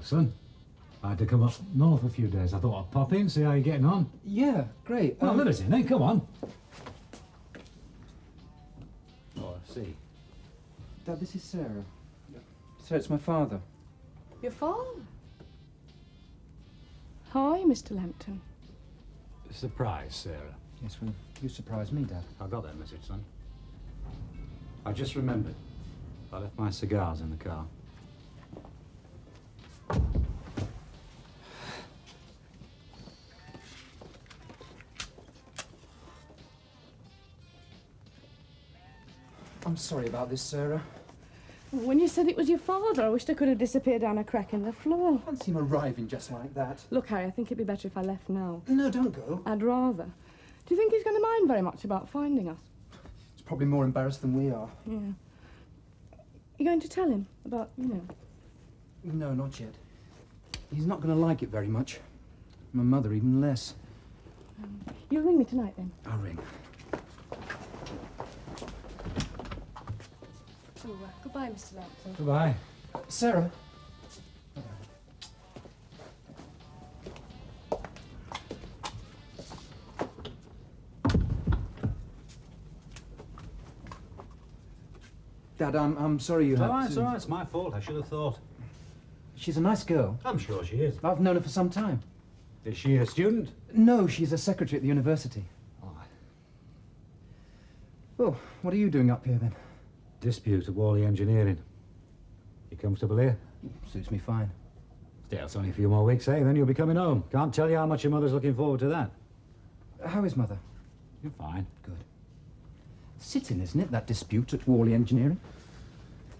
son. I had to come up north a few days. I thought I'd pop in, see how you're getting on. Yeah, great. Well, let us in, then. Come on. Oh, I see. Dad, this is Sarah. Sarah, it's my father. Your father? Hi, Mr. Lambton. Surprise, Sarah. Yes, well, you surprised me, Dad. I got that message, son. I just remembered. I left my cigars in the car. I'm sorry about this, Sarah. When you said it was your father, I wished I could have disappeared down a crack in the floor. I can't see him arriving just like that. Look, Harry, I think it'd be better if I left now. No, don't go. I'd rather. Do you think he's going to mind very much about finding us? He's probably more embarrassed than we are. Yeah. You're going to tell him about, No, not yet. He's not going to like it very much. My mother even less. You'll ring me tonight, then? I'll ring. Oh, goodbye, Mr. Lambton. Goodbye. Sarah. Dad, I'm sorry you had to... It's all right. It's my fault. I should have thought. She's a nice girl. I'm sure she is. I've known her for some time. Is she a student? No, she's a secretary at the university. Oh. Well, what are you doing up here, then? Dispute at Worley Engineering. You comfortable here? Suits me fine. Still, it's only a few more weeks, eh? Then you'll be coming home. Can't tell you how much your mother's looking forward to that. How is Mother? You're fine. Good. Sitting, isn't it, that dispute at Worley Engineering?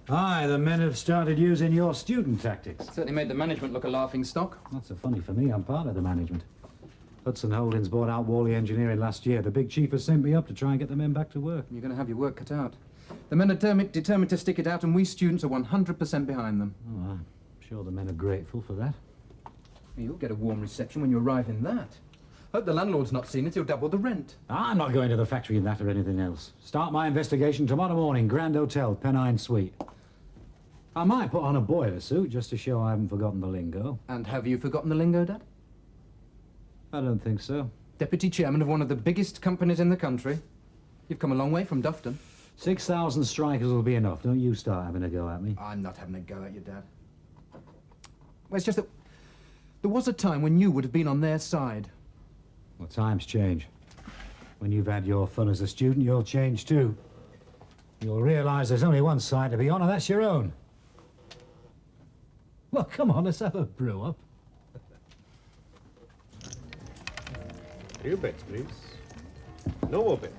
Aye, the men have started using your student tactics. Certainly made the management look a laughing stock. Not so funny for me. I'm part of the management. Hudson Holdings bought out Worley Engineering last year. The big chief has sent me up to try and get the men back to work. You're going to have your work cut out. The men are determined to stick it out, and we students are 100% behind them. Oh, I'm sure the men are grateful for that. You'll get a warm reception when you arrive in that. Hope the landlord's not seen it. He'll double the rent. I'm not going to the factory in that or anything else. Start my investigation tomorrow morning. Grand Hotel, Pennine Suite. I might put on a boiler suit just to show I haven't forgotten the lingo. And have you forgotten the lingo, Dad? I don't think so. Deputy chairman of one of the biggest companies in the country. You've come a long way from Dufton. 6,000 strikers will be enough. Don't you start having a go at me. I'm not having a go at you, Dad. Well, it's just that there was a time when you would have been on their side. Well, times change. When you've had your fun as a student, you'll change too. You'll realise there's only one side to be on, and that's your own. Well, come on, let's have a brew up. Few bits, please. No more bits.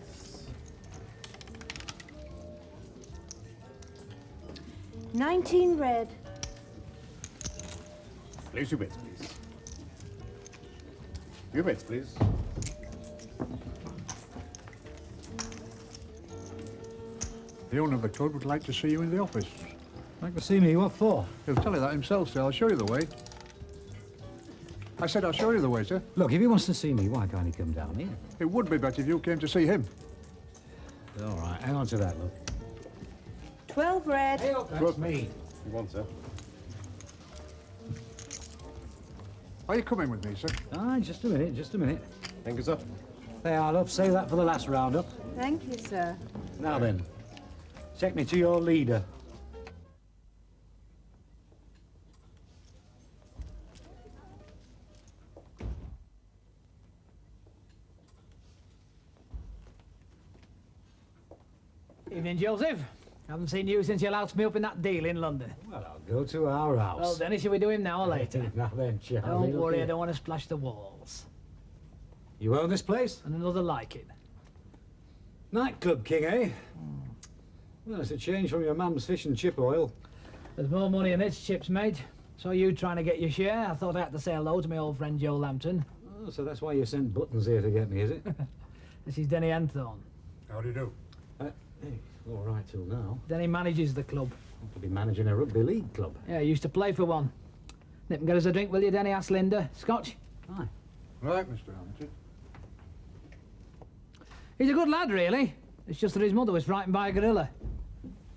$19 red. Please, few bits, please. Few bits, please. The owner of the club would like to see you in the office. Like to see me? What for? He'll tell you that himself, sir. I'll show you the way. I said I'll show you the way, sir. Look, if he wants to see me, why can't he come down here? It would be better if you came to see him. All right, hang on to that, look. 12 red. Hey, look, that's me. You want, sir? Are you coming with me, sir? Ah, just a minute, just a minute. Thank you, sir. There, love, save that for the last roundup. Thank you, sir. Now then, take me to your leader. Evening, Joseph. Haven't seen you since you loused me up in that deal in London. Well, I'll go to our house. Well, Dennis, shall we do him now or later? Now then, Charlie. Don't look worry, here. I don't want to splash the walls. You own this place? And another like it. Nightclub king, eh? Well, it's a change from your mum's fish and chip oil. There's more money in this, chips, mate. So you trying to get your share? I thought I had to say hello to my old friend Joe Lambton. Oh, so that's why you sent Buttons here to get me, is it? This is Denny Enthorne. How do you do? Hey, all right till now. Denny manages the club. Want to be managing a rugby league club. Yeah, he used to play for one. Nip and get us a drink, will you, Denny? Asked Linda. Scotch? Aye. Right, Mr. Hamilton. He's a good lad, really. It's just that his mother was frightened by a gorilla.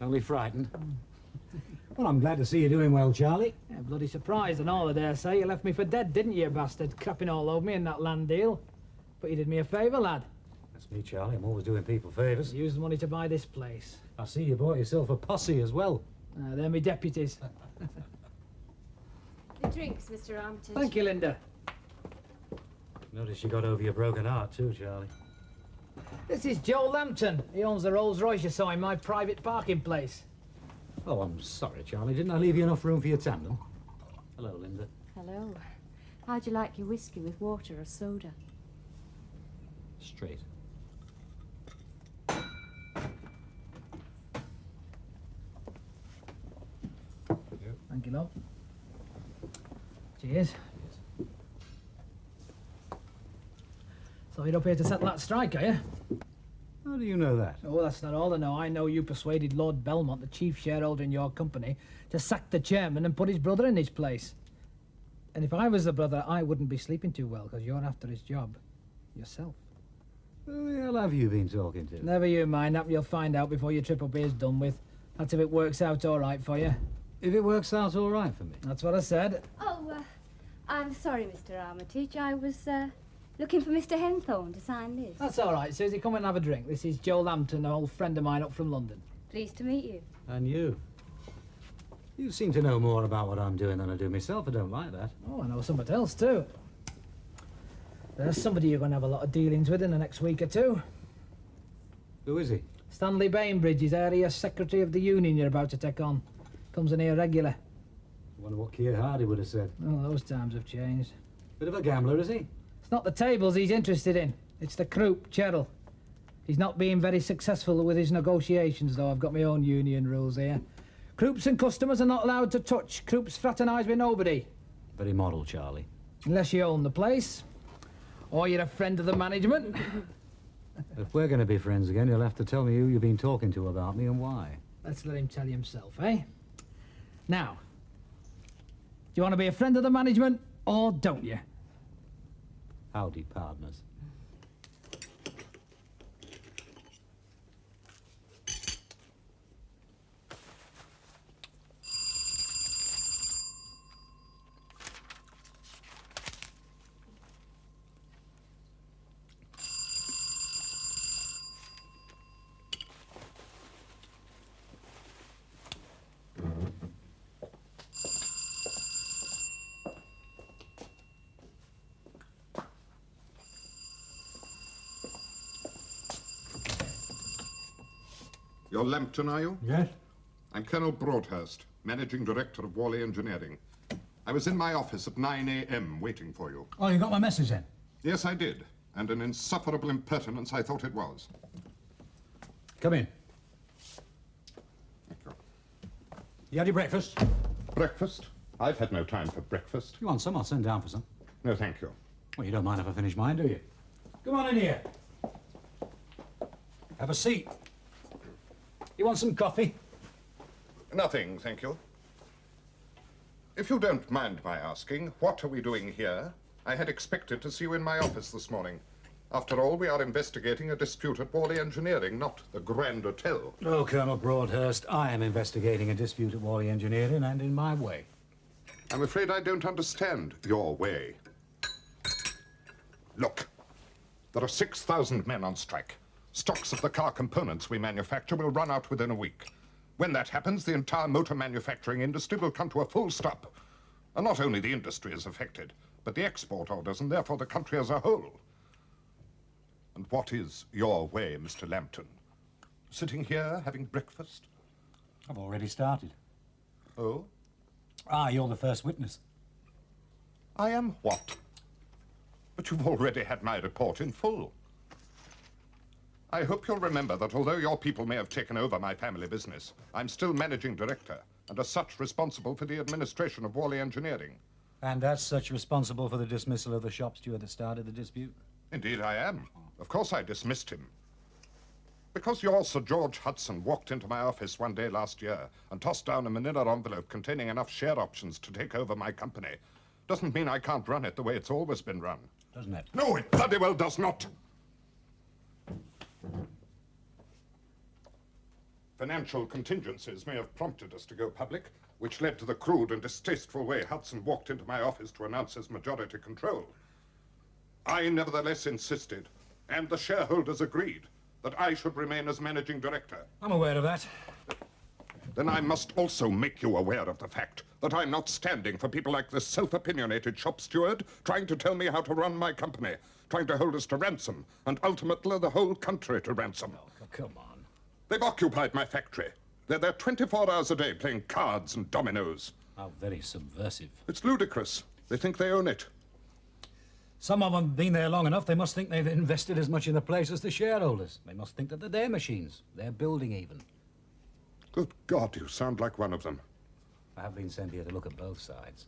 Only frightened. Well, I'm glad to see you doing well, Charlie. Yeah, Yeah, bloody surprised and all, I dare say. You left me for dead, didn't you, bastard? Crapping all over me in that land deal. But you did me a favour, lad. That's me, Charlie. I'm always doing people favours. Use the money to buy this place. I see you bought yourself a posse as well. They're me deputies. The drinks, Mr. Armitage. Thank you, Linda. Notice you got over your broken heart too, Charlie. This is Joe Lambton. He owns the Rolls Royce you saw in my private parking place. Oh, I'm sorry, Charlie. Didn't I leave you enough room for your tandem? Hello, Linda. Hello. How'd you like your whiskey with water or soda? Straight. Thank you, love. Cheers. So you're up here to settle that strike, are you? How do you know that? Oh, that's not all I know. I know you persuaded Lord Belmont, the chief shareholder in your company, to sack the chairman and put his brother in his place. And if I was the brother, I wouldn't be sleeping too well, because you're after his job. Yourself. Who the hell have you been talking to? Never you mind that. You'll find out before your trip up here's done with. That's if it works out all right for you. If it works out all right for me. That's what I said. Oh, I'm sorry, Mr. Armitage. I was looking for Mr. Henthorne to sign this. That's all right, Susie. Come and have a drink. This is Joe Lambton, an old friend of mine up from London. Pleased to meet you. And you. You seem to know more about what I'm doing than I do myself. I don't like that. Oh, I know somebody else too. There's somebody you're going to have a lot of dealings with in the next week or two. Who is he? Stanley Bainbridge is area secretary of the union you're about to take on. Comes in here regular. I wonder what Keir Hardy would have said. Oh, those times have changed. Bit of a gambler, is he? It's not the tables he's interested in. It's the croup, Cheryl. He's not being very successful with his negotiations, though. I've got my own union rules here. Croups and customers are not allowed to touch. Croups fraternise with nobody. Very model, Charlie. Unless you own the place. Or you're a friend of the management. If we're going to be friends again, you'll have to tell me who you've been talking to about me and why. Let's let him tell you himself, eh? Now, do you want to be a friend of the management, or don't you? Howdy, partners. You're Lambton, are you? Yes? I'm Colonel Broadhurst, Managing Director of Wally Engineering. I was in my office at 9 a.m. waiting for you. Oh, you got my message then? Yes, I did. And an insufferable impertinence I thought it was. Come in. Thank you. You had your breakfast? Breakfast? I've had no time for breakfast. You want some? I'll send down for some. No, thank you. Well, you don't mind if I finish mine, do you? Come on in here. Have a seat. You want some coffee? Nothing, thank you. If you don't mind my asking, what are we doing here? I had expected to see you in my office this morning. After all, we are investigating a dispute at Wally Engineering, not the Grand Hotel. Oh, Colonel Broadhurst, I am investigating a dispute at Wally Engineering and in my way. I'm afraid I don't understand your way. Look, there are 6,000 men on strike. Stocks of the car components we manufacture will run out within a week. When that happens, the entire motor manufacturing industry will come to a full stop. And not only the industry is affected, but the export orders, and therefore the country as a whole. And what is your way, Mr. Lambton? Sitting here, having breakfast? I've already started. Oh? Ah, you're the first witness. I am what? But you've already had my report in full. I hope you'll remember that although your people may have taken over my family business, I'm still managing director, and as such responsible for the administration of Wally Engineering. And as such responsible for the dismissal of the shop steward that started the dispute? Indeed I am. Of course I dismissed him. Because your Sir George Hudson walked into my office one day last year and tossed down a manila envelope containing enough share options to take over my company, doesn't mean I can't run it the way it's always been run. Doesn't it? No, it bloody well does not. Financial contingencies may have prompted us to go public, which led to the crude and distasteful way Hudson walked into my office to announce his majority control. I nevertheless insisted, and the shareholders agreed, that I should remain as managing director. I'm aware of that. Then I must also make you aware of the fact that I'm not standing for people like this self-opinionated shop steward trying to tell me how to run my company, trying to hold us to ransom, and ultimately the whole country to ransom. Oh, come on. They've occupied my factory. They're there 24 hours a day playing cards and dominoes. How very subversive. It's ludicrous. They think they own it. Some of them have been there long enough, they must think they've invested as much in the place as the shareholders. They must think that they're their machines, their building even. Good God, you sound like one of them. I have been sent here to look at both sides.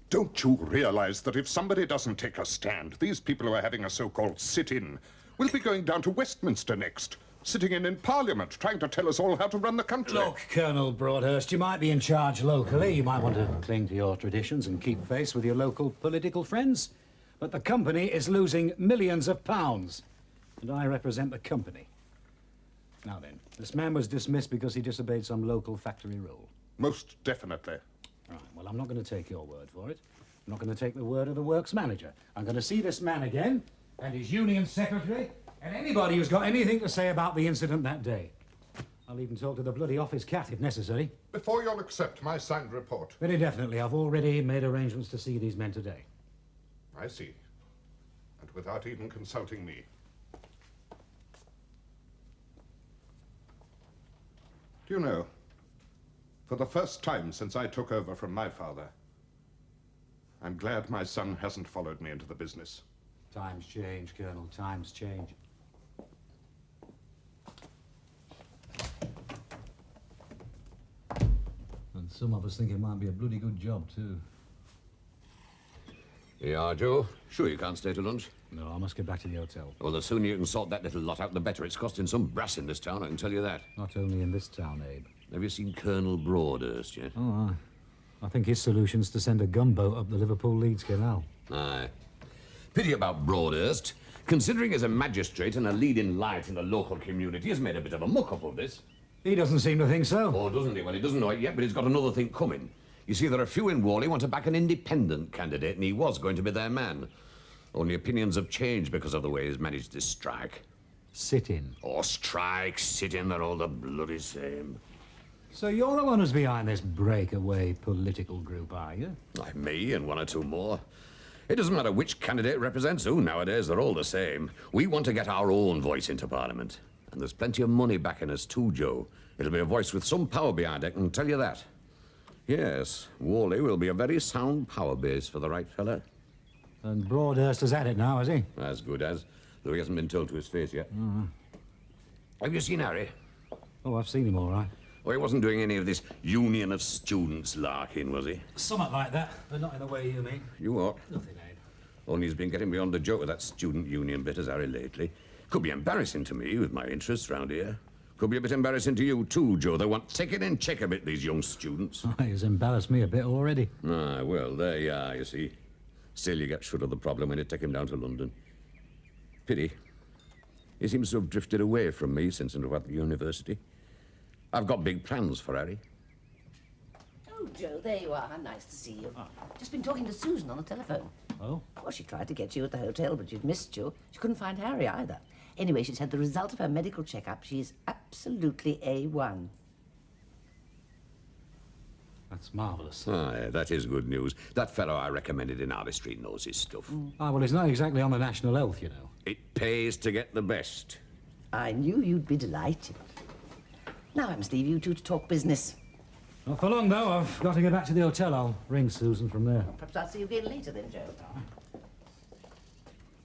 Don't you realize that if somebody doesn't take a stand, these people who are having a so-called sit-in will be going down to Westminster next, sitting in Parliament, trying to tell us all how to run the country? Look, Colonel Broadhurst, you might be in charge locally. You might want to cling to your traditions and keep face with your local political friends. But the company is losing millions of pounds, and I represent the company. Now then, this man was dismissed because he disobeyed some local factory rule. Most definitely. Right, well, I'm not going to take your word for it. I'm not going to take the word of the works manager. I'm going to see this man again, and his union secretary, and anybody who's got anything to say about the incident that day. I'll even talk to the bloody office cat if necessary. Before you'll accept my signed report. Very definitely. I've already made arrangements to see these men today. I see. And without even consulting me. Do you know, for the first time since I took over from my father, I'm glad my son hasn't followed me into the business. Times change, Colonel. Times change. And some of us think it might be a bloody good job, too. Here you are, Joe. Sure you can't stay to lunch? No, I must get back to the hotel. Well, the sooner you can sort that little lot out, the better. It's costing some brass in this town, I can tell you that. Not only in this town, Abe. Have you seen Colonel Broadhurst yet? Oh, aye. I think his solution's to send a gunboat up the Liverpool-Leeds Canal. Aye. Pity about Broadhurst. Considering he's a magistrate and a leading light in the local community, he's made a bit of a muck-up of this. He doesn't seem to think so. Oh, doesn't he? Well, he doesn't know it yet, but he's got another thing coming. You see, there are a few in Whalley want to back an independent candidate, and he was going to be their man. Only opinions have changed because of the way he's managed this strike. Sit-in. Oh, strike, sit-in, they're all the bloody same. So you're the one who's behind this breakaway political group, are you? Like me and one or two more. It doesn't matter which candidate represents who nowadays, they're all the same. We want to get our own voice into Parliament. And there's plenty of money backing us too, Joe. It'll be a voice with some power behind it, I can tell you that. Yes, Whalley will be a very sound power base for the right fella. And Broadhurst is at it now, is he? As good as, though he hasn't been told to his face yet. Have you seen Harry? Oh, I've seen him all right. Oh, he wasn't doing any of this Union of Students larking, was he? Somewhat like that, but not in the way you mean. You ought. Nothing, Abe. Only he's been getting beyond the joke with that student union bit, as Harry, lately. Could be embarrassing to me with my interests round here. Could be a bit embarrassing to you too, Joe. They want taking in check a bit, these young students. Oh, he's embarrassed me a bit already. Ah, well, there you are, you see. Still, you get shut of the problem when you take him down to London. Pity. He seems to have drifted away from me since I was at the university. I've got big plans for Harry. Oh, Joe, there you are. How nice to see you. Just been talking to Susan on the telephone. Oh? Well, she tried to get you at the hotel, but you'd missed you. She couldn't find Harry either. Anyway, she said the result of her medical checkup, she's absolutely A1. That's marvellous. Ah, that is good news. That fellow I recommended in Harley Street knows his stuff. Ah, well, he's not exactly on the national health, you know. It pays to get the best. I knew you'd be delighted. Now I must leave you two to talk business. Not for long, though. I've got to get back to the hotel. I'll ring Susan from there. Perhaps I'll see you again later then, Joe.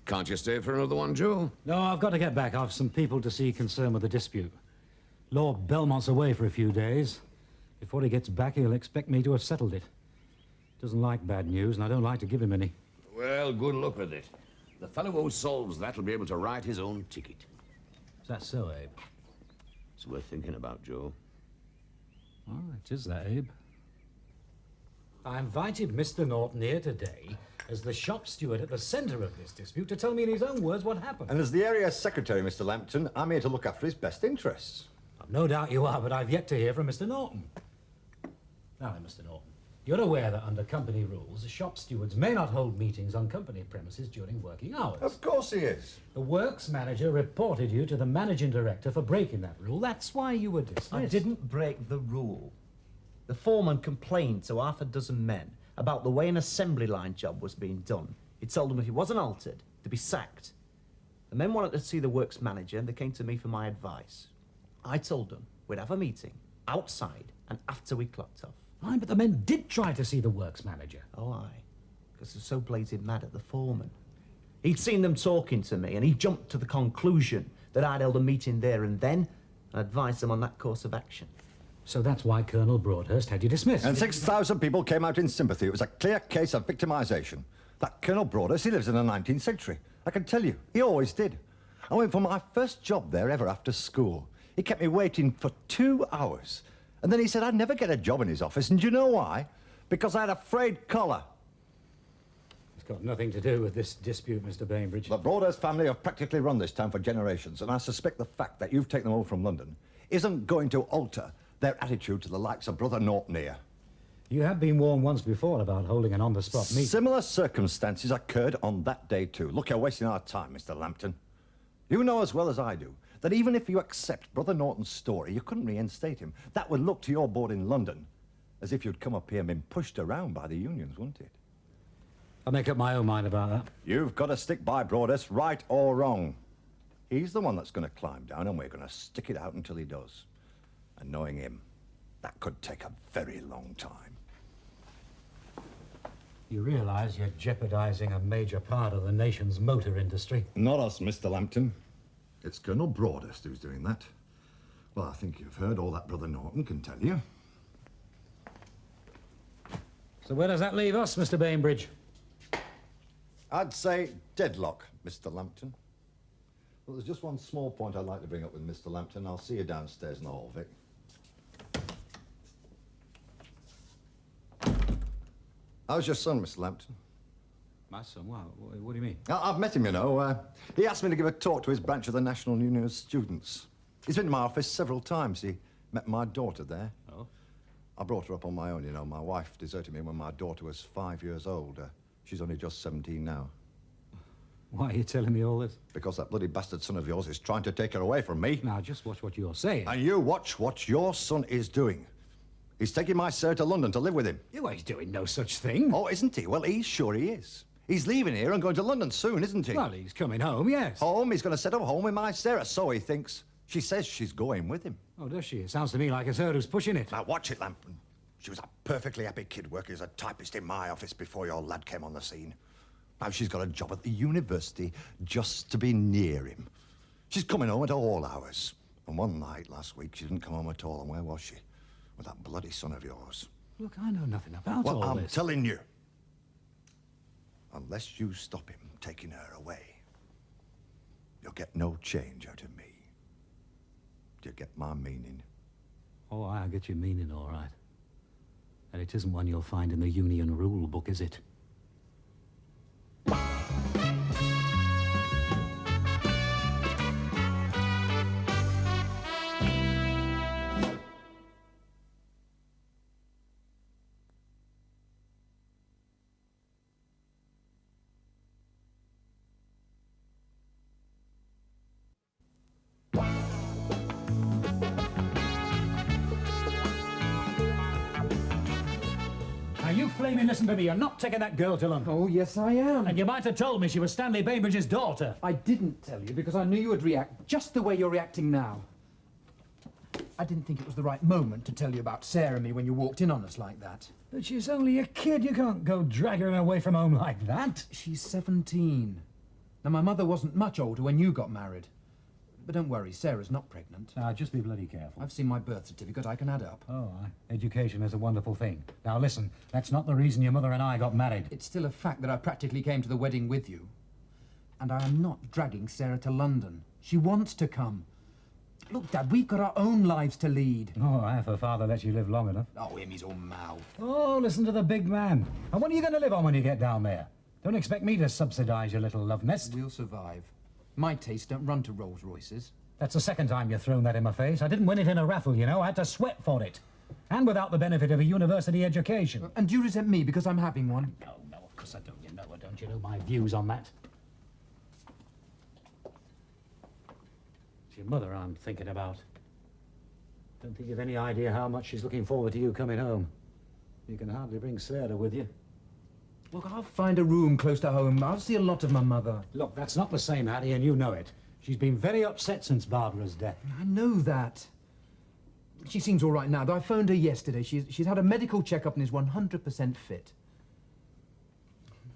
Can't you stay for another one, Joe? No, I've got to get back. I've some people to see concerned with the dispute. Lord Belmont's away for a few days. Before he gets back, he'll expect me to have settled it. Doesn't like bad news, and I don't like to give him any. Well, good luck with it. The fellow who solves that will be able to write his own ticket. Is that so, Abe? It's worth thinking about, Joe. Oh, it is that, Abe. I invited Mr. Norton here today as the shop steward at the centre of this dispute to tell me in his own words what happened. And as the area secretary, Mr. Lambton, I'm here to look after his best interests. I've no doubt you are, but I've yet to hear from Mr. Norton. Now then, Mr. Norton, you're aware that under company rules, shop stewards may not hold meetings on company premises during working hours. Of course he is. The works manager reported you to the managing director for breaking that rule. That's why you were dismissed. I didn't break the rule. The foreman complained to half a dozen men about the way an assembly line job was being done. He told them if it wasn't altered, they'd be sacked. The men wanted to see the works manager and they came to me for my advice. I told them we'd have a meeting outside and after we clocked off. Aye, but the men did try to see the works manager. Oh, aye, because they're so blazing mad at the foreman. He'd seen them talking to me and he jumped to the conclusion that I'd held a meeting there and then and advised them on that course of action. So that's why Colonel Broadhurst had you dismissed. And 6,000 people came out in sympathy. It was a clear case of victimisation. That Colonel Broadhurst, he lives in the 19th century. I can tell you, he always did. I went for my first job there ever after school. He kept me waiting for 2 hours. And then he said I'd never get a job in his office. And do you know why? Because I had a frayed collar. It's got nothing to do with this dispute, Mr. Bainbridge. The Broadhurst family have practically run this town for generations, and I suspect the fact that you've taken them all from London isn't going to alter their attitude to the likes of Brother Norton here. You have been warned once before about holding an on-the-spot meeting. Similar circumstances occurred on that day too. Look, you're wasting our time, Mr. Lambton. You know as well as I do that even if you accept Brother Norton's story, you couldn't reinstate him. That would look to your board in London as if you'd come up here and been pushed around by the unions, wouldn't it? I'll make up my own mind about that. You've got to stick by Broadhurst, right or wrong. He's the one that's going to climb down, and we're going to stick it out until he does. And knowing him, that could take a very long time. You realise you're jeopardising a major part of the nation's motor industry. Not us, Mr. Lambton. It's Colonel Broadhurst who's doing that. Well, I think you've heard all that Brother Norton can tell you. So where does that leave us, Mr. Bainbridge? I'd say deadlock, Mr. Lambton. Well, there's just one small point I'd like to bring up with Mr. Lambton. I'll see you downstairs in the hall, Vic. How's your son, Mr. Lambton? My son? Wow, what do you mean? I've met him, you know. He asked me to give a talk to his branch of the National Union of Students. He's been to my office several times. He met my daughter there. Oh? I brought her up on my own, you know. My wife deserted me when my daughter was 5 years old. She's only just 17 now. Why are you telling me all this? Because that bloody bastard son of yours is trying to take her away from me. Now, just watch what you're saying. And you watch what your son is doing. He's taking my Sarah to London to live with him. Well, he's doing no such thing. Oh, isn't he? Well, he's sure he is. He's leaving here and going to London soon, isn't he? Well, he's coming home, yes. Home? He's going to set up home with my Sarah, so he thinks. She says she's going with him. Oh, does she? It sounds to me like it's her who's pushing it. Now, watch it, Lambton. She was a perfectly happy kid working as a typist in my office before your lad came on the scene. Now she's got a job at the university just to be near him. She's coming home at all hours. And one night last week, she didn't come home at all. And where was she? With that bloody son of yours. Look, I know nothing about all all this. this. I'm telling you. Unless you stop him taking her away, you'll get no change out of me. Do you get my meaning? Oh, I get your meaning, all right. And it isn't one you'll find in the Union Rule Book, is it? Now, you flaming listen to me. You're not taking that girl to London. Oh, yes, I am. And you might have told me she was Stanley Bainbridge's daughter. I didn't tell you because I knew you would react just the way you're reacting now. I didn't think it was the right moment to tell you about Sarah and me when you walked in on us like that. But she's only a kid. You can't go dragging her away from home like that. She's 17. Now, my mother wasn't much older when you got married. But don't worry, Sarah's not pregnant. Now, just be bloody careful. I've seen my birth certificate. I can add up. Oh, education is a wonderful thing. Now, listen, that's not the reason your mother and I got married. It's still a fact that I practically came to the wedding with you. And I am not dragging Sarah to London. She wants to come. Look, Dad, we've got our own lives to lead. Oh, if her father lets you live long enough. Oh, him, his own mouth. Oh, listen to the big man. And what are you going to live on when you get down there? Don't expect me to subsidise your little love nest. We'll survive. My tastes don't run to Rolls Royces. That's the second time you've thrown that in my face. I didn't win it in a raffle, you know. I had to sweat for it. And without the benefit of a university education. And do you resent me because I'm having one? No, of course I don't. You know, don't you know my views on that? It's your mother I'm thinking about. Don't think you've any idea how much she's looking forward to you coming home. You can hardly bring Sarah with you. Look, I'll find a room close to home. I'll see a lot of my mother. Look, that's not the same, Hattie, and you know it. She's been very upset since Barbara's death. I know that. She seems all right now, though I phoned her yesterday. She's had a medical checkup and is 100% fit.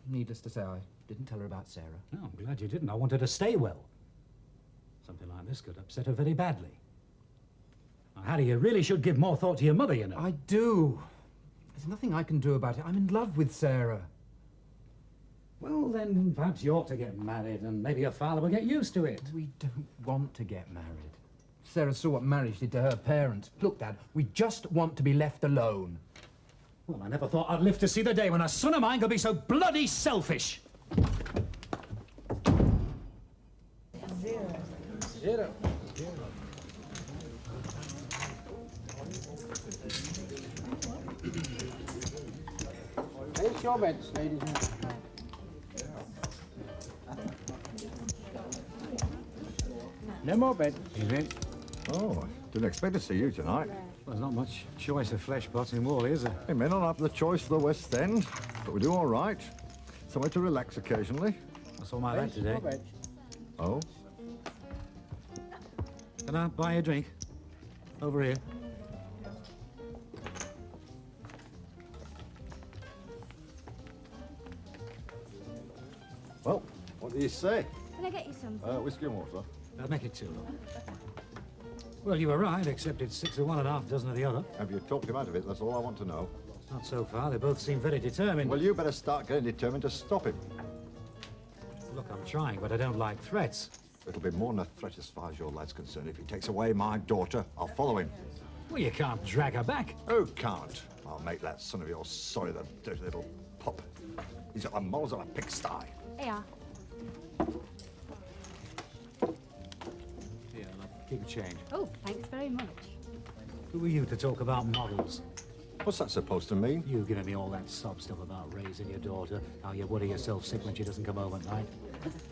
Needless to say, I didn't tell her about Sarah. No, I'm glad you didn't. I want her to stay well. Something like this could upset her very badly. Now, Hattie, you really should give more thought to your mother, you know. I do. There's nothing I can do about it. I'm in love with Sarah. Well, then perhaps you ought to get married, and maybe your father will get used to it. We don't want to get married. Sarah saw what marriage did to her parents. Look, Dad, we just want to be left alone. Well, I never thought I'd live to see the day when a son of mine could be so bloody selfish. Zero. Place your bets, ladies and gentlemen. No more beds. Evening. Oh, didn't expect to see you tonight. Well, there's not much choice of flesh pots in Whalley, is there? We may not have the choice for the West End, but we do all right. Somewhere to relax occasionally. I saw my lad today. Oh? Can I buy a drink? Over here. Well, what do you say? Can I get you something? Whiskey and water. I'll make it 2. Well, you were right, except it's 6 of one and half dozen of the other. Have you talked him out of it? That's all I want to know. Not so far. They both seem very determined. Well, you better start getting determined to stop him. Look, I'm trying, but I don't like threats. It'll be more than a threat as far as your lad's concerned. If he takes away my daughter, I'll follow him. Well, you can't drag her back. Who can't? I'll make that son of yours sorry, the dirty little pup. He's got the moles of a pigsty. Yeah. Here, look, keep a change. Oh, thanks very much. Who are you to talk about models? What's that supposed to mean? You giving me all that sob stuff about raising your daughter, how you worry yourself sick when she doesn't come home at night.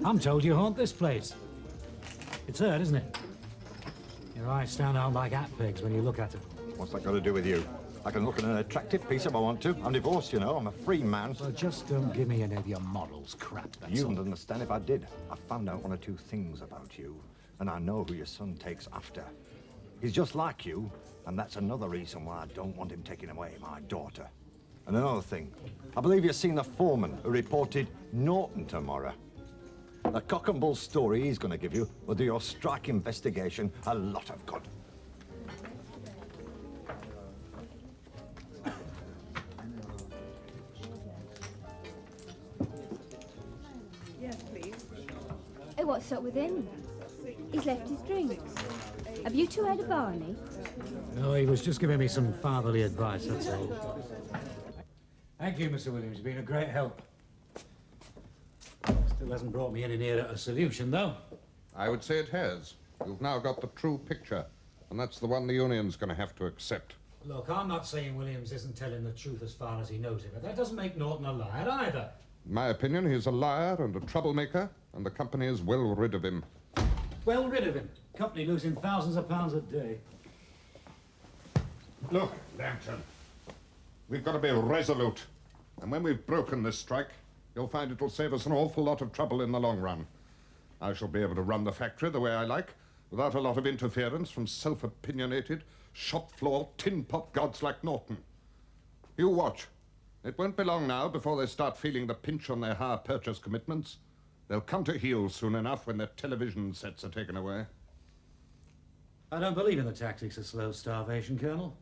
I'm told you haunt this place. It's her, isn't it? Your eyes stand out like hat pegs when you look at her. What's that got to do with you? I can look at an attractive piece if I want to. I'm divorced, you know. I'm a free man. Well, just don't give me any of your models crap, that's You all. wouldn't understand if I did. I found out 1 or 2 things about you, and I know who your son takes after. He's just like you, and that's another reason why I don't want him taking away my daughter. And another thing, I believe you've seen the foreman who reported Norton tomorrow. The cock and bull story he's going to give you will do your strike investigation a lot of good. Yes, please. Hey, what's up with him? He's left his drinks. Have you 2 had a Barney? No, he was just giving me some fatherly advice, that's all. Thank you, Mr. Williams. You've been a great help. Still hasn't brought me any nearer a solution, though. I would say it has. You've now got the true picture, and that's the one the union's going to have to accept. Look, I'm not saying Williams isn't telling the truth as far as he knows it, but that doesn't make Norton a liar either. In my opinion, he's a liar and a troublemaker, and the company is well rid of him. Well rid of him. Company losing thousands of pounds a day. Look, Lambton, we've got to be resolute. And when we've broken this strike, you'll find it'll save us an awful lot of trouble in the long run. I shall be able to run the factory the way I like, without a lot of interference from self-opinionated, shop-floor, tin-pot gods like Norton. You watch. It won't be long now before they start feeling the pinch on their hire purchase commitments. They'll come to heel soon enough when their television sets are taken away. I don't believe in the tactics of slow starvation, Colonel.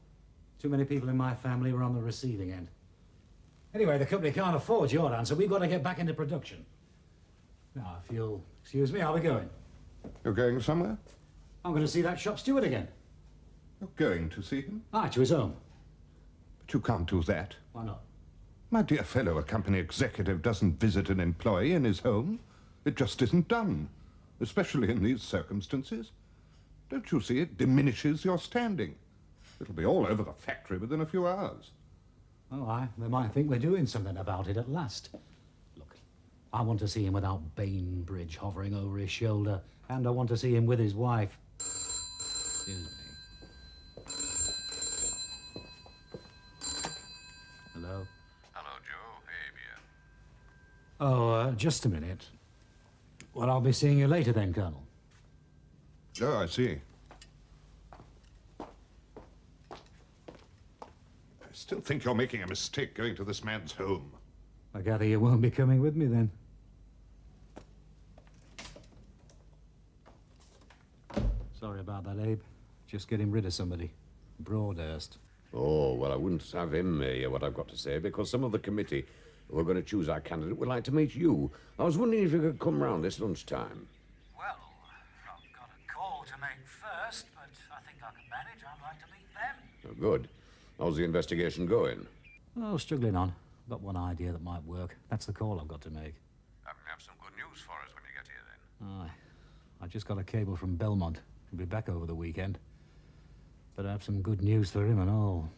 Too many people in my family were on the receiving end. Anyway, the company can't afford your answer. We've got to get back into production. Now, if you'll excuse me, I'll be going. You're going somewhere? I'm going to see that shop steward again. You're going to see him? Aye, to his home. But you can't do that. Why not? My dear fellow, a company executive doesn't visit an employee in his home. It just isn't done, especially in these circumstances. Don't you see it diminishes your standing? It'll be all over the factory within a few hours. Oh, they might think we're doing something about it at last. Look, I want to see him without Bainbridge hovering over his shoulder, and I want to see him with his wife. Excuse me. Hello? Hello, Joe. Hey, Oh, just a minute. Well, I'll be seeing you later then, Colonel. Oh, I see. I still think you're making a mistake going to this man's home. I gather you won't be coming with me then. Sorry about that, Abe. Just getting rid of somebody. Broadhurst. Oh, well, I wouldn't have him hear what I've got to say, because some of the committee who are going to choose our candidate would like to meet you. I was wondering if you could come round this lunchtime. Well, I've got a call to make first, but I think I can manage. I'd like to meet them. Oh, good. How's the investigation going? Oh, struggling on. Got one idea that might work. That's the call I've got to make. I may have some good news for us when you get here, then. Aye. I just got a cable from Belmont. He'll be back over the weekend. But I have some good news for him and all.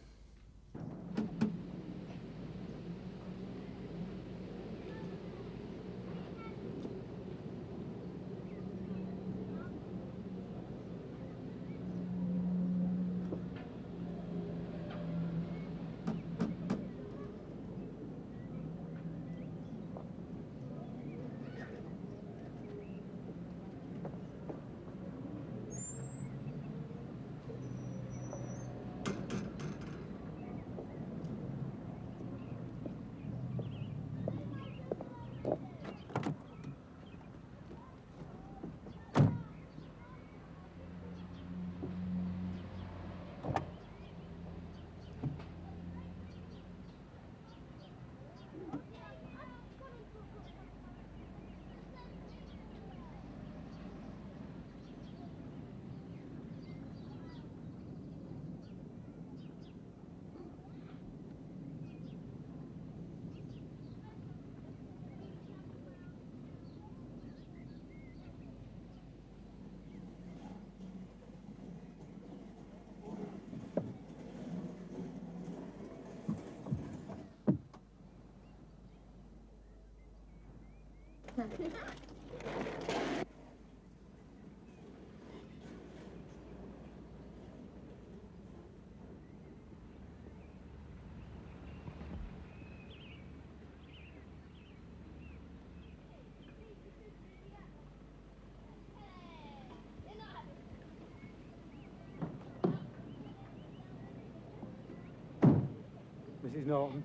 Mrs. Norton.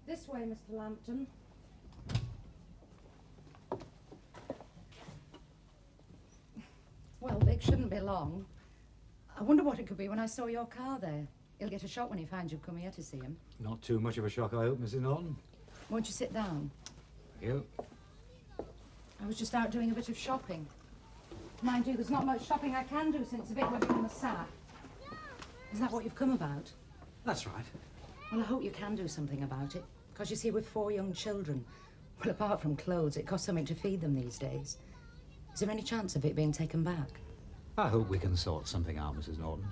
This way, Mr. Lambton. Well, Vic shouldn't be long. I wonder what it could be when I saw your car there. He'll get a shock when he finds you've come here to see him. Not too much of a shock, I hope, Mrs. Norton. Won't you sit down? Thank you. I was just out doing a bit of shopping. Mind you, there's not much shopping I can do since Vic went on the sack. Is that what you've come about? That's right. Well, I hope you can do something about it. Because you see, with 4 young children, well, apart from clothes, it costs something to feed them these days. Is there any chance of it being taken back? I hope we can sort something out, Mrs. Norton.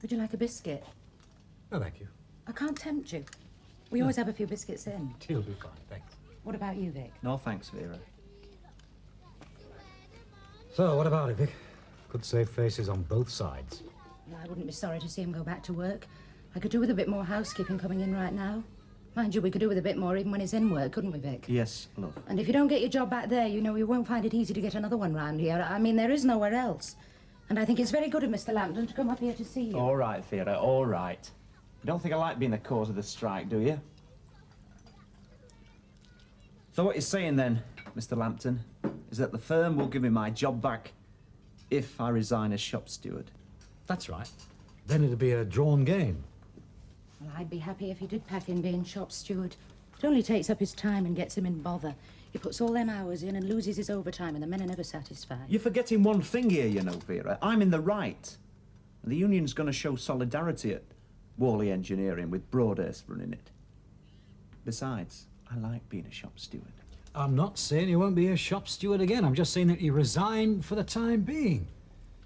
Would you like a biscuit? No, thank you. I can't tempt you. We always have a few biscuits in. He'll be fine, thanks. What about you, Vic? No thanks, Vera. So, what about it, Vic? Could save faces on both sides. Well, I wouldn't be sorry to see him go back to work. I could do with a bit more housekeeping coming in right now. Mind you, we could do with a bit more even when he's in work, couldn't we, Vic? Yes, love. And if you don't get your job back there, you know, you won't find it easy to get another one round here. I mean, there is nowhere else. And I think it's very good of Mr. Lambton to come up here to see you. All right, Vera, all right. You don't think I like being the cause of the strike, do you? So what you're saying then, Mr. Lambton, is that the firm will give me my job back if I resign as shop steward. That's right. Then it'd be a drawn game. Well, I'd be happy if he did pack in being shop steward. It only takes up his time and gets him in bother. He puts all them hours in and loses his overtime, and the men are never satisfied. You're forgetting one thing here, you know, Vera. I'm in the right. And the union's going to show solidarity at Worley Engineering with Broadhurst running it. Besides, I like being a shop steward. I'm not saying you won't be a shop steward again. I'm just saying that you resign for the time being.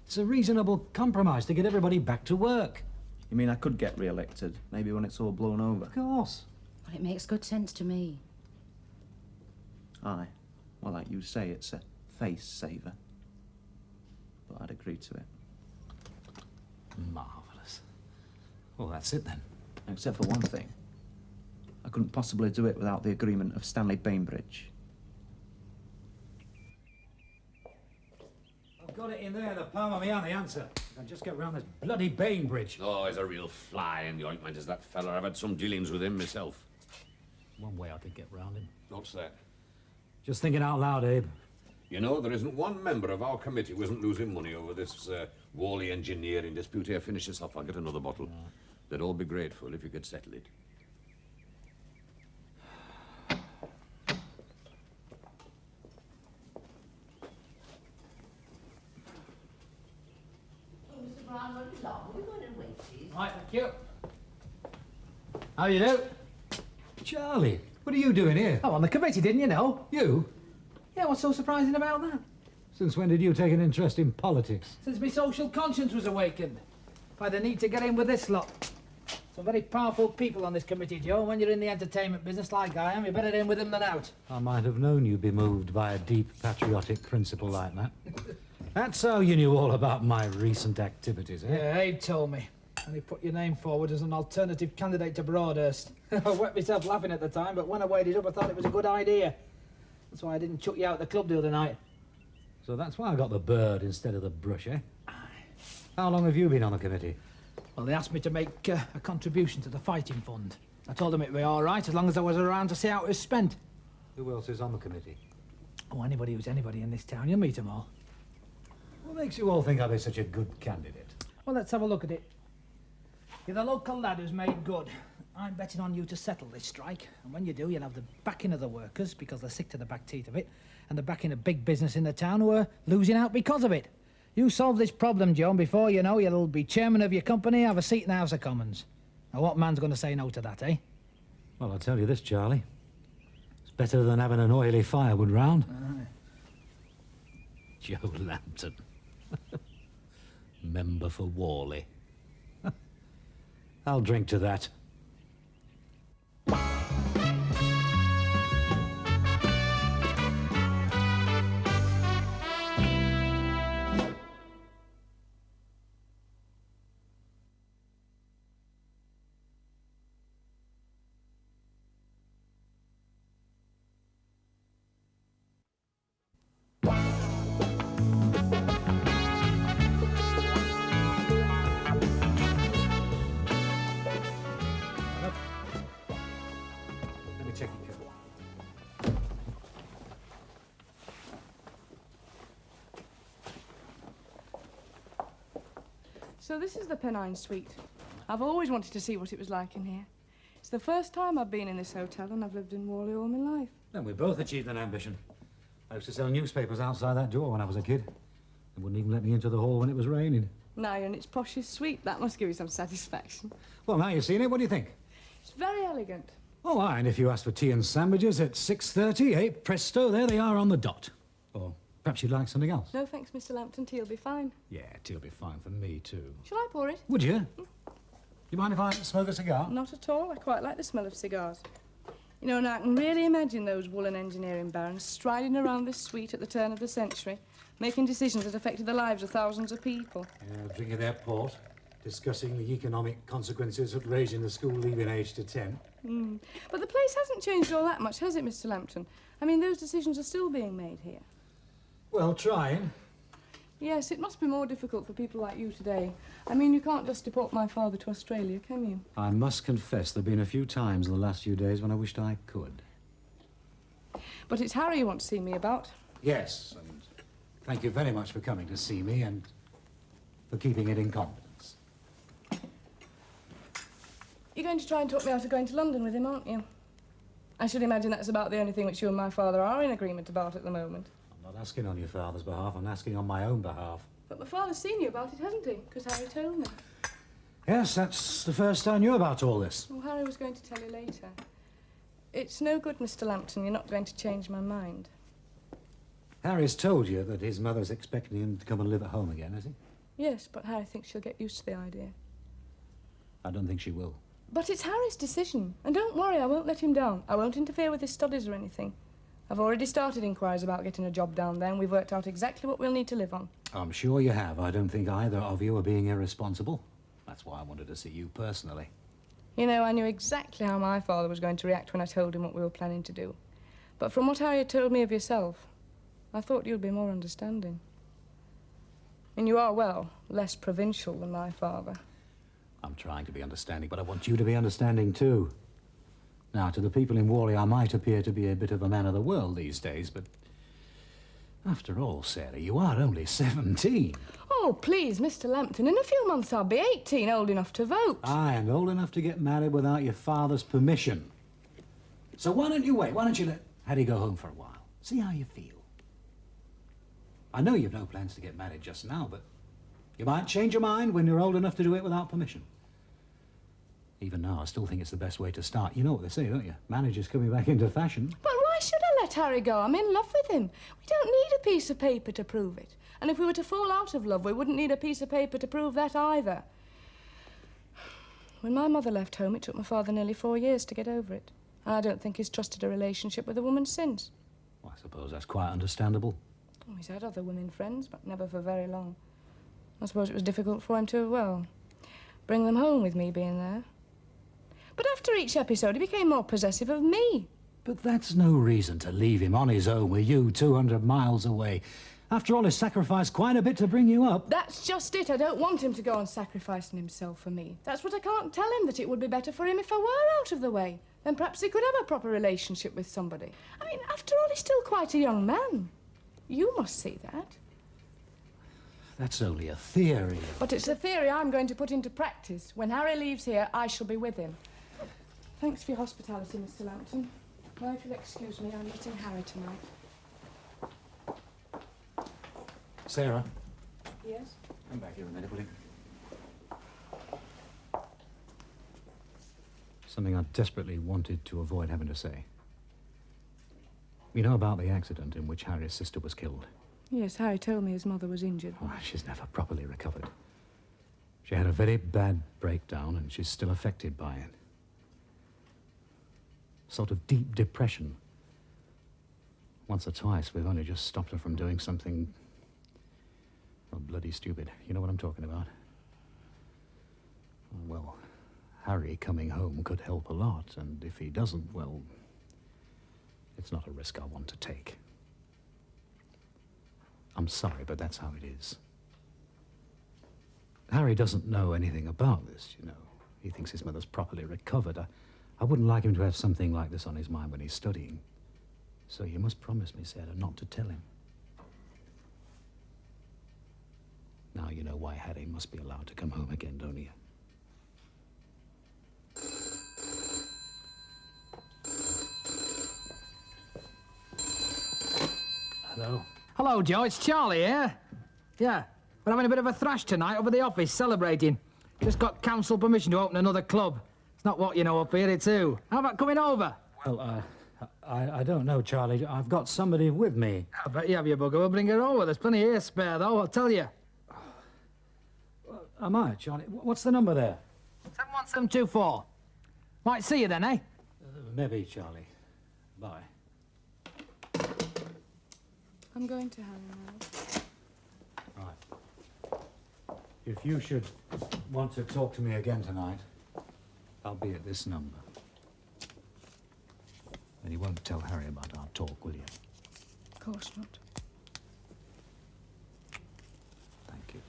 It's a reasonable compromise to get everybody back to work. You mean I could get re-elected, maybe when it's all blown over? Of course. Well, it makes good sense to me. Aye. Well, like you say, it's a face saver. But I'd agree to it. Marvellous. Well, that's it then. Except for one thing. I couldn't possibly do it without the agreement of Stanley Bainbridge. I've got it in there, the palm of my hand, the answer. I can just get round this bloody Bainbridge. Oh, he's a real fly in the ointment, is that fella. I've had some dealings with him myself. One way I could get round him. What's that? Just thinking out loud, Abe. You know, there isn't one member of our committee who isn't losing money over this Worley Engineering dispute. Here, finish this off. I'll get another bottle. They'd all be grateful if you could settle it. Mr. Bryan won't be long. Will you go in and wait, please? Right, thank you. How you do? Charlie, what are you doing here? Oh, on the committee, didn't you know? You? Yeah, what's so surprising about that? Since when did you take an interest in politics? Since my social conscience was awakened. By the need to get in with this lot. Some very powerful people on this committee, Joe. When you're in the entertainment business like I am, you're better in with them than out. I might have known you'd be moved by a deep patriotic principle like that. That's how you knew all about my recent activities, eh? Yeah, Abe told me. And he put your name forward as an alternative candidate to Broadhurst. I wet myself laughing at the time, but when I weighed it up, I thought it was a good idea. That's why I didn't chuck you out of the club the other night. So that's why I got the bird instead of the brush, eh? How long have you been on the committee? Well, they asked me to make a contribution to the fighting fund. I told them it'd be all right as long as I was around to see how it was spent. Who else is on the committee? Oh, anybody who's anybody in this town, you'll meet them all. What makes you all think I'll be such a good candidate? Well, let's have a look at it. You're the local lad who's made good. I'm betting on you to settle this strike. And when you do, you'll have the backing of the workers, because they're sick to the back teeth of it, and the backing of big business in the town who are losing out because of it. You solve this problem, Joe, and before you know, you'll be chairman of your company, have a seat in the House of Commons. Now, what man's going to say no to that, eh? Well, I'll tell you this, Charlie. It's better than having an oily firewood round. Joe Lambton. Member for Worley. I'll drink to that. So this is the Pennine Suite. I've always wanted to see what it was like in here. It's the first time I've been in this hotel, and I've lived in Worley all my life. Then we both achieved an ambition. I used to sell newspapers outside that door when I was a kid. They wouldn't even let me into the hall when it was raining. Now you're in its poshest suite. That must give you some satisfaction. Well, now you've seen it, what do you think? It's very elegant. Oh, aye, and if you ask for tea and sandwiches at 6:30, eh, presto, there they are on the dot. Or perhaps you'd like something else? No thanks, Mr. Lambton. Tea'll be fine. Yeah, tea'll be fine for me, too. Shall I pour it? Would you? Do you mind if I smoke a cigar? Not at all. I quite like the smell of cigars. You know, now I can really imagine those woolen engineering barons striding around this suite at the turn of the century, making decisions that affected the lives of thousands of people. Yeah, drinking their port, discussing the economic consequences of raising the school leaving age to 10. But the place hasn't changed all that much, has it, Mr. Lambton? I mean, those decisions are still being made here. Well, trying. Yes, it must be more difficult for people like you today. I mean, you can't just deport my father to Australia, can you? I must confess there have been a few times in the last few days when I wished I could. But it's Harry you want to see me about. Yes, and thank you very much for coming to see me and for keeping it in confidence. You're going to try and talk me out of going to London with him, aren't you? I should imagine that's about the only thing which you and my father are in agreement about at the moment. I'm not asking on your father's behalf, I'm asking on my own behalf. But my father's seen you about it, hasn't he? Because Harry told me. Yes, that's the first I knew about all this. Well, Harry was going to tell you later. It's no good, Mr. Lambton. You're not going to change my mind. Harry's told you that his mother's expecting him to come and live at home again, has he? Yes, but Harry thinks she'll get used to the idea. I don't think she will. But it's Harry's decision. And don't worry, I won't let him down. I won't interfere with his studies or anything. I've already started inquiries about getting a job down there, and we've worked out exactly what we'll need to live on. I'm sure you have. I don't think either of you are being irresponsible. That's why I wanted to see you personally. You know, I knew exactly how my father was going to react when I told him what we were planning to do. But from what Harry had told me of yourself, I thought you'd be more understanding. And you are, well, less provincial than my father. I'm trying to be understanding, but I want you to be understanding too. Now, to the people in Whalley, I might appear to be a bit of a man of the world these days, but after all, Sarah, you are only 17. Oh, please, Mr. Lambton, in a few months I'll be 18, old enough to vote. Aye, and old enough to get married without your father's permission. So why don't you wait? Why don't you let Harry go home for a while? See how you feel. I know you've no plans to get married just now, but you might change your mind when you're old enough to do it without permission. Even now, I still think it's the best way to start. You know what they say, don't you? Marriage is coming back into fashion. But why should I let Harry go? I'm in love with him. We don't need a piece of paper to prove it. And if we were to fall out of love, we wouldn't need a piece of paper to prove that either. When my mother left home, it took my father nearly 4 years to get over it. And I don't think he's trusted a relationship with a woman since. Well, I suppose that's quite understandable. Oh, he's had other women friends, but never for very long. I suppose it was difficult for him to, well, bring them home with me being there. But after each episode, he became more possessive of me. But that's no reason to leave him on his own with you 200 miles away. After all, he's sacrificed quite a bit to bring you up. That's just it. I don't want him to go on sacrificing himself for me. That's what I can't tell him, that it would be better for him if I were out of the way. Then perhaps he could have a proper relationship with somebody. I mean, after all, he's still quite a young man. You must see that. That's only a theory. But it's a theory I'm going to put into practice. When Harry leaves here, I shall be with him. Thanks for your hospitality, Mr. Lambton. Now, if you'll excuse me, I'm meeting Harry tonight. Sarah? Yes? Come back here a minute, will you? Something I desperately wanted to avoid having to say. You know about the accident in which Harry's sister was killed? Yes, Harry told me his mother was injured. Oh, she's never properly recovered. She had a very bad breakdown and she's still affected by it. Sort of deep depression. Once or twice, we've only just stopped her from doing something... oh, bloody stupid. You know what I'm talking about? Well, Harry coming home could help a lot, and if he doesn't, well... it's not a risk I want to take. I'm sorry, but that's how it is. Harry doesn't know anything about this, you know. He thinks his mother's properly recovered. I wouldn't like him to have something like this on his mind when he's studying. So you must promise me, Sarah, not to tell him. Now you know why Harry must be allowed to come home again, don't you? Hello? Hello, Joe. It's Charlie here. Yeah, we're having a bit of a thrash tonight over the office, celebrating. Just got council permission to open another club. It's not what you know up here, it's who. How about coming over? Well, I don't know, Charlie. I've got somebody with me. I bet you have your bugger. We'll bring her over. There's plenty here spare, though, I'll tell you. I might, Charlie. What's the number there? 71724. Might see you then, eh? Maybe, Charlie. Bye. I'm going to Harry now. Right. If you should want to talk to me again tonight, I'll be at this number. And you won't tell Harry about our talk, will you? Of course not. Thank you.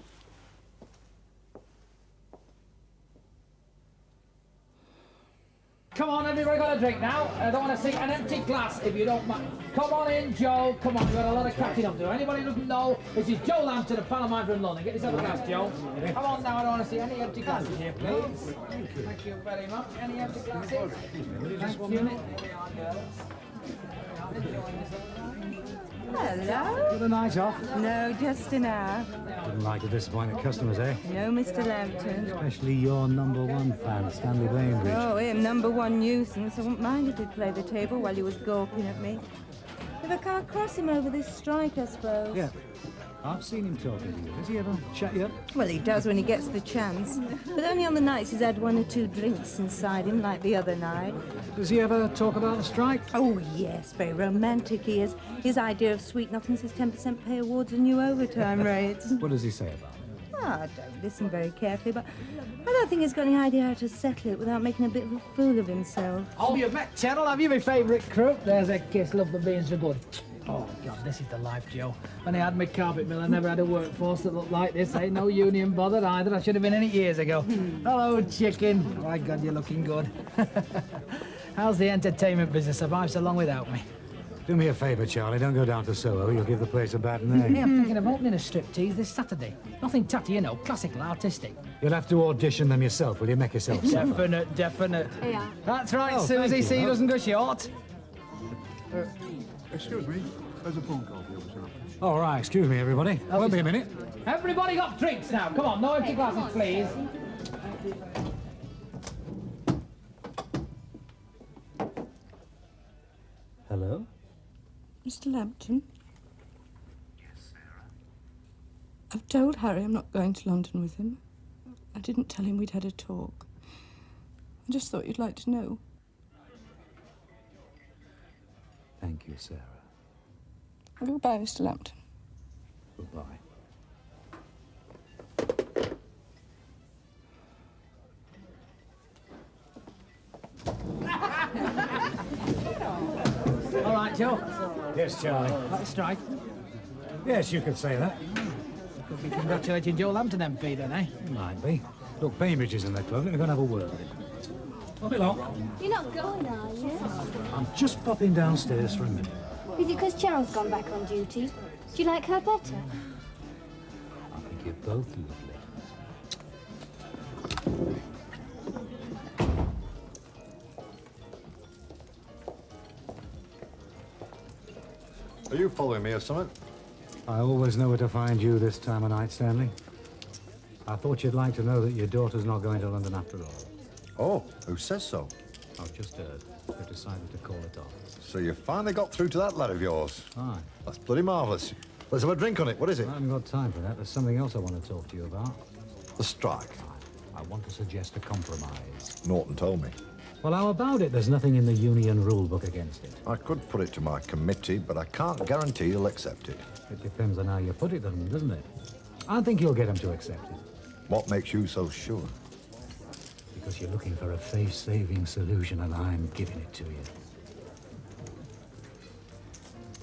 Come come on, everybody got a drink now. I don't want to see an empty glass if you don't mind. Come on in, Joe. Come on, you've got a lot of catching up to do. Anybody who doesn't know, this is Joe Lambton, a pal of mine from London. Get yourself a glass, Joe. Come on now, I don't want to see any empty glasses here, please. Thank you very much. Any empty glasses? Thank you. Here we are, girls. Hello. Got a night off? No, just an hour. Didn't like to disappoint the customers, eh? No, Mr. Lambton. Especially your #1 fan, Stanley Bainbridge. Oh, him, #1 nuisance. I wouldn't mind if he'd play the table while he was gawping at me. If I can't cross him over this strike, I suppose. Yeah. I've seen him talking to you. Does he ever chat you up? Well, he does when he gets the chance. But only on the nights he's had 1 or 2 drinks inside him, like the other night. Does he ever talk about the strike? Oh, yes. Very romantic he is. His idea of sweet nothings is 10% pay awards and new overtime rates. What does he say about it? I don't listen very carefully, but I don't think he's got any idea how to settle it without making a bit of a fool of himself. Oh, you've met Cheryl, have you, my favourite crew? There's a kiss, love for being so good. Oh, God, this is the life, Joe. When I had my carpet mill, I never had a workforce that looked like this. Ain't no union bothered either. I should have been in it years ago. Hello, chicken. Oh, my God, you're looking good. How's the entertainment business survived so long without me? Do me a favour, Charlie. Don't go down to Soho. You'll give the place a bad name. Hey, I'm thinking of opening a striptease this Saturday. Nothing tatty, you know, classical, artistic. You'll have to audition them yourself, will you? Make yourself suffer. Definite. Yeah. That's right, Oh, Susie. thank you, See, he love. doesn't go short. Excuse me. There's a phone call for you, sir. All right, excuse me, everybody. Won't be a minute. Everybody got drinks now. Come on, no empty glasses, please. Hello? Mr. Lambton? Yes, Sarah? I've told Harry I'm not going to London with him. I didn't tell him we'd had a talk. I just thought you'd like to know. Thank you, Sarah. Goodbye, Mr. Lambton. Goodbye. All right, Joe. Yes, Charlie. Like a strike. Yes, you could say that. Could be congratulating Joe Lambton MP then, eh? Might be. Look, Bainbridge is in the club. Let me go and have a word with him. Won't be long. You're not going, are you? I'm just popping downstairs for a minute. Is it because Cheryl's gone back on duty? Do you like her better? I think you're both lovely. Are you following me or something? I always know where to find you this time of night, Stanley. I thought you'd like to know that your daughter's not going to London after all. Oh, who says so? I've just heard. They've decided to call it off. So you finally got through to that lad of yours. Aye. That's bloody marvellous. Let's have a drink on it. What is it? I haven't got time for that. There's something else I want to talk to you about. The strike. I want to suggest a compromise. Norton told me. Well, how about it? There's nothing in the union rule book against it. I could put it to my committee, but I can't guarantee he'll accept it. It depends on how you put it, doesn't it? I think you'll get him to accept it. What makes you so sure? Because you're looking for a face-saving solution, and I'm giving it to you.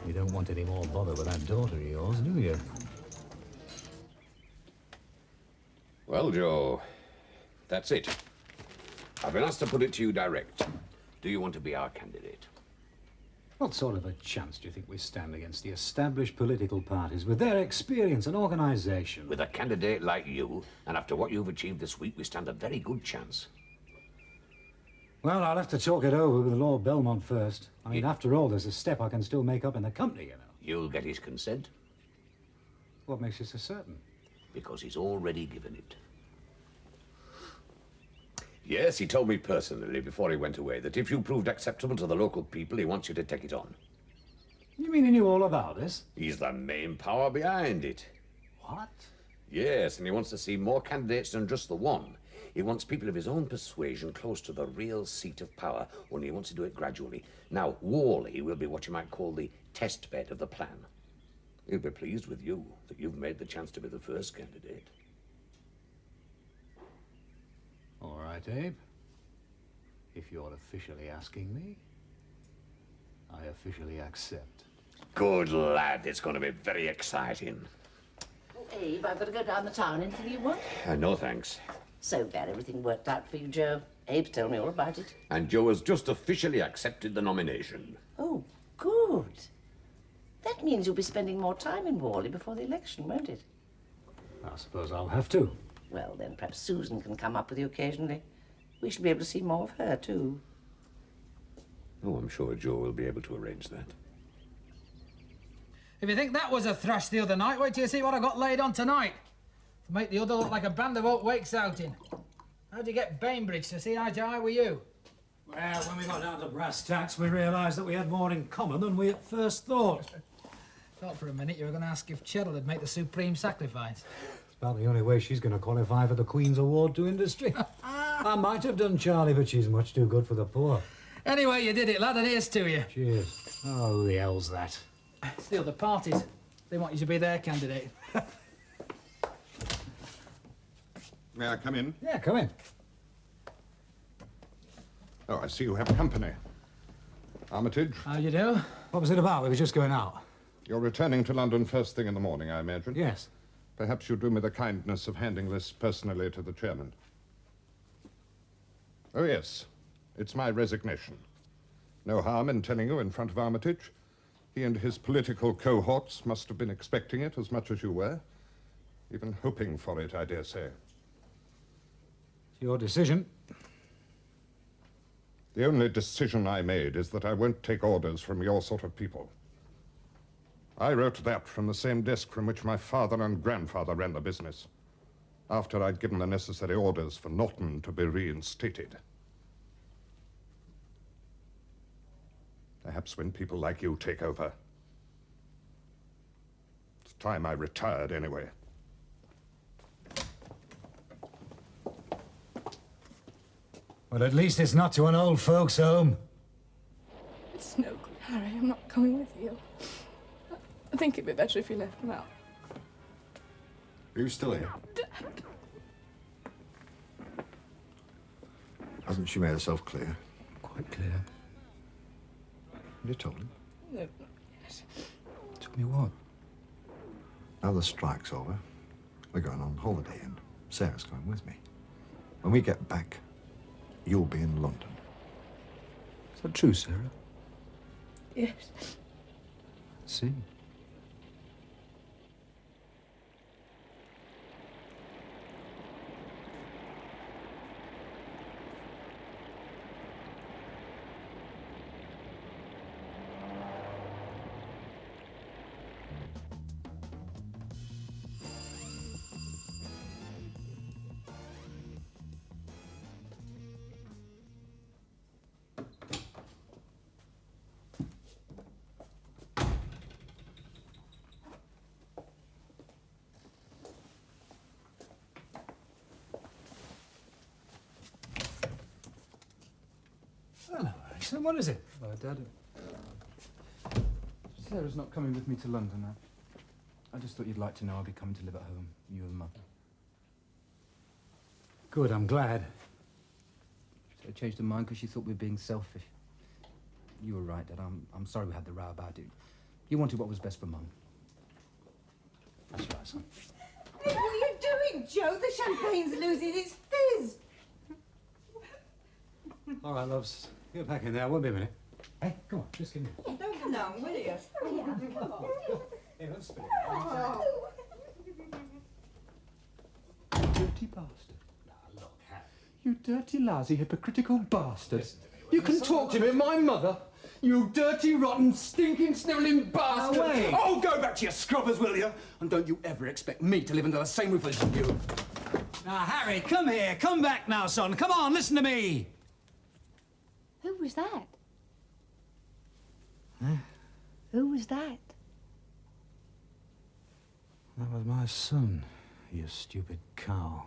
You don't want any more bother with that daughter of yours, do you? Well, Joe, that's it. I've been asked to put it to you direct. Do you want to be our candidate? What sort of a chance do you think we stand against the established political parties with their experience and organisation? With a candidate like you, and after what you've achieved this week, we stand a very good chance. Well, I'll have to talk it over with Lord Belmont first. I mean, after all, there's a step I can still make up in the company, you know. You'll get his consent? What makes you so certain? Because he's already given it. Yes, he told me personally before he went away that if you proved acceptable to the local people, he wants you to take it on. You mean he knew all about this? He's the main power behind it. What? Yes, and he wants to see more candidates than just the one. He wants people of his own persuasion close to the real seat of power, only he wants to do it gradually. Now, Worley will be what you might call the test bed of the plan. He'll be pleased with you that you've made the chance to be the first candidate. All right, Abe. If you're officially asking me, I officially accept. Good lad, it's going to be very exciting. Oh, Abe, I've got to go down the town. Anything you want? No, thanks. So glad everything worked out for you, Joe. Abe's told me all about it. And Joe has just officially accepted the nomination. Oh, good. That means you'll be spending more time in Worley before the election, won't it? I suppose I'll have to. Well, then perhaps Susan can come up with you occasionally. We should be able to see more of her, too. Oh, I'm sure Joe will be able to arrange that. If you think that was a thrash the other night, wait till you see what I got laid on tonight. To make the other look like a band of old wakes outing. How'd you get Bainbridge to see eye to eye with you? Well, when we got down to brass tacks, we realised that we had more in common than we at first thought. Thought for a minute you were going to ask if Cheryl would make the supreme sacrifice. It's about the only way she's going to qualify for the Queen's Award to Industry. I might have done, Charlie, but she's much too good for the poor. Anyway, you did it, lad, and here's to you. Cheers. Oh, who the hell's that? It's the other parties. They want you to be their candidate. May I come in? Yeah, come in. Oh, I see you have company. Armitage? How you do? What was it about? We were just going out. You're returning to London first thing in the morning, I imagine? Yes. Perhaps you'll do me the kindness of handing this personally to the chairman. Oh, yes. It's my resignation. No harm in telling you in front of Armitage. He and his political cohorts must have been expecting it as much as you were. Even hoping for it, I dare say. It's your decision. The only decision I made is that I won't take orders from your sort of people. I wrote that from the same desk from which my father and grandfather ran the business, after I'd given the necessary orders for Norton to be reinstated. Perhaps when people like you take over. It's time I retired anyway. Well, at least it's not to an old folks' home. It's no good, Harry. I'm not coming with you. I think it'd be better if you left now. Are you still here? Hasn't she made herself clear? Quite clear. You told him. No. Told me what? Now the strike's over. We're going on holiday and Sarah's going with me. When we get back, you'll be in London. Is that true, Sarah? Yes. See. Hello, Alison. What is it? Hello, Dad. Sarah's not coming with me to London. I just thought you'd like to know I'll be coming to live at home, you and Mother. Good, I'm glad. She changed her mind because she thought we were being selfish. You were right, Dad. I'm sorry we had the row about it. You wanted what was best for Mum. That's right, son. Hey, what are you doing, Joe? The champagne's losing its fizz. All right, loves. Get back in there. Won't be a minute. Hey, come on. Just give me. Don't come down, will you? Come on. Hey, don't spit it. Oh. Dirty bastard. Now, look, Harry. You dirty, lousy, hypocritical bastard. You can talk to me, my mother. You dirty, rotten, stinking, snivelling bastard. Away. Oh, go back to your scrubbers, will you? And don't you ever expect me to live under the same roof as you. Now, Harry, come here. Come back now, son. Come on, listen to me. Who was that? Huh? Who was that? That was my son, you stupid cow.